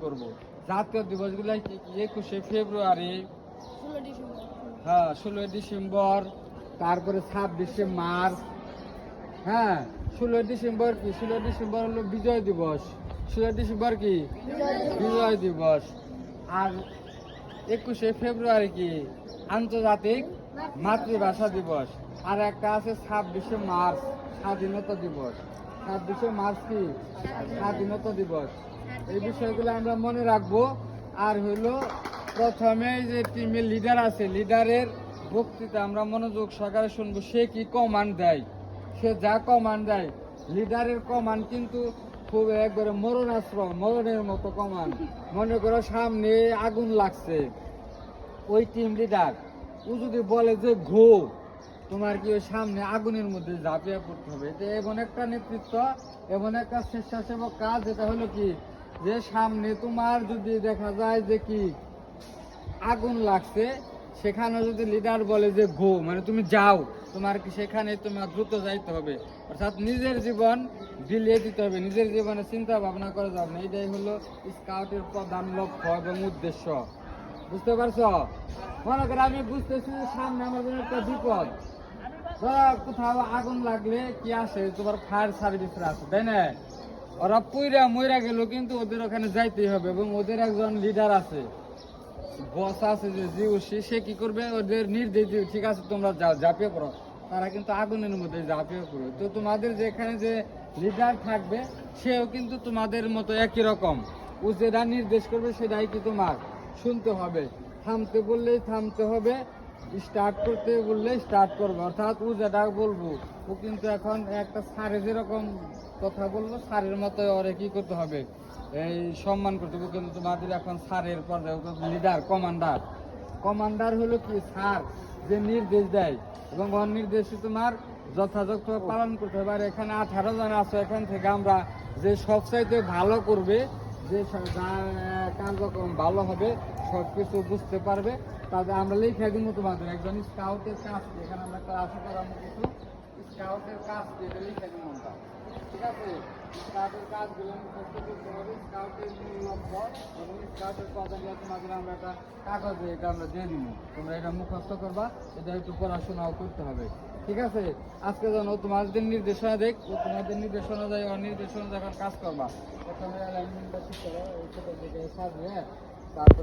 করব। জাতীয় দিবসগুলো কি কি? 21শে ফেব্রুয়ারি, হ্যাঁ 16ই ডিসেম্বর, তারপরে 26শে মার্চ। হ্যাঁ 16ই ডিসেম্বর কি? 16ই ডিসেম্বর হলো বিজয় দিবস। 16ই ডিসেম্বর কি? বিজয় দিবস। আর 21শে ফেব্রুয়ারি কি? আন্তর্জাতিক মাতৃভাষা দিবস। আর একটা আছে 26শে মার্চ, স্বাধীনতা দিবস। 26শে মার্চ কি? স্বাধীনতা দিবস। এই বিষয়গুলো আমরা মনে রাখবো। আর হইলো প্রথমে যে টিমের লিডার আছে, লিডারের বক্তৃতা আমরা মনোযোগ সহকারে শুনবো। সে কি কমান্ড দেয়, সে যা কমান্ড দেয়, লিডারের কমান্ড কিন্তু খুব একবারে মরণাস্ত্র, মরণের মতো কমান্ড। মনে করো সামনে আগুন লাগছে, ওই টিম লিডার ও যদি বলে যে ঘো, তোমার কি ওই সামনে আগুনের মধ্যে ঝাঁপিয়ে পড়তে হবে। এটা এমন একটা নেতৃত্ব, এমন একটা স্বেচ্ছাসেবক কাজ, যেটা হলো কি যে সামনে তোমার যদি দেখা যায় যে কি আগুন লাগছে, সেখানে যদি লিডার বলে যে গো, মানে তুমি যাও, তোমার কি সেখানে তোমার দ্রুত যাইতে হবে। অর্থাৎ নিজের জীবন বিলিয়ে দিতে হবে, নিজের জীবনে চিন্তা ভাবনা করা যাবে না। এটাই হলো স্কাউটের প্রধান লক্ষ্য এবং উদ্দেশ্য। বুঝতে পারছো? মনে করে আমি বুঝতেছি যে সামনে আমার জন্য একটা বিপদ, ধরো কোথাও আগুন লাগলে কি আসে, তোমার ফায়ার সার্ভিসরা আছে, তাই না? ওরা পুইরা মইরা গেল, কিন্তু ওদের ওখানে যাইতেই হবে এবং ওদের একজন লিডার আছে, বস আছে যে জিওসি, সে কি করবে, ওদের নির্দেশ দিবে, ঠিক আছে তোমরা যাও, ঝাঁপিয়ে পড়ো। তারা কিন্তু আগুনের মধ্যে ঝাঁপিয়ে পড়বে। তো তোমাদের যেখানে যে লিডার থাকবে, সেও কিন্তু তোমাদের মতো একই রকম। ও যেটা নির্দেশ করবে সেটাই কি তোমার শুনতে হবে। থামতে বললেই থামতে হবে, স্টার্ট করতে বললে স্টার্ট করবে। অর্থাৎ ও যেটা বলবো, ও কিন্তু এখন একটা স্যারে যেরকম কথা বলবো, স্যারের মতো ওরে কি করতে হবে, এই সম্মান করতে হবে। কিন্তু তোমাদের এখন স্যারের পর্যায়ে লিডার, কমান্ডার। কমান্ডার হলো কি স্যার, যে নির্দেশ দেয় এবং ওর নির্দেশে তোমার যথাযথ পালন করতে হবে। আর এখানে 18 জন আছে, এখান থেকে আমরা যে সবচাইতে ভালো করবে, যে কার্যক্রম ভালো হবে, সব কিছু বুঝতে পারবে, তাদের আমরা লিখে দিব তোমাদের একজন স্কাউটের কাজ। এখানে আমরা ক্লাসে করাবো কিছু স্কাউটের কাজ, এটা লিখে দিব আমরা। ঠিক আছে? স্কাউটের কাজগুলো মুখস্থ করতে হবে, স্কাউটের মূল লক্ষ্য এবং স্কাউটের কথাগুলো তোমাদের আমরা একটা কাগজে এটা আমরা দিয়ে দিব। তোমরা এটা মুখস্থ করবা, এটা একটু পড়াশোনাও করতে হবে। ঠিক আছে? আজকে যেন তোমাদের নির্দেশনা দেখ, তোমাদের নির্দেশনা যায়, অনির্দেশনা যখন কাজ করবা, প্রথমে অ্যালাইনমেন্টটা ঠিক করো, এই ছোট দিকে সাজিয়ে, তারপর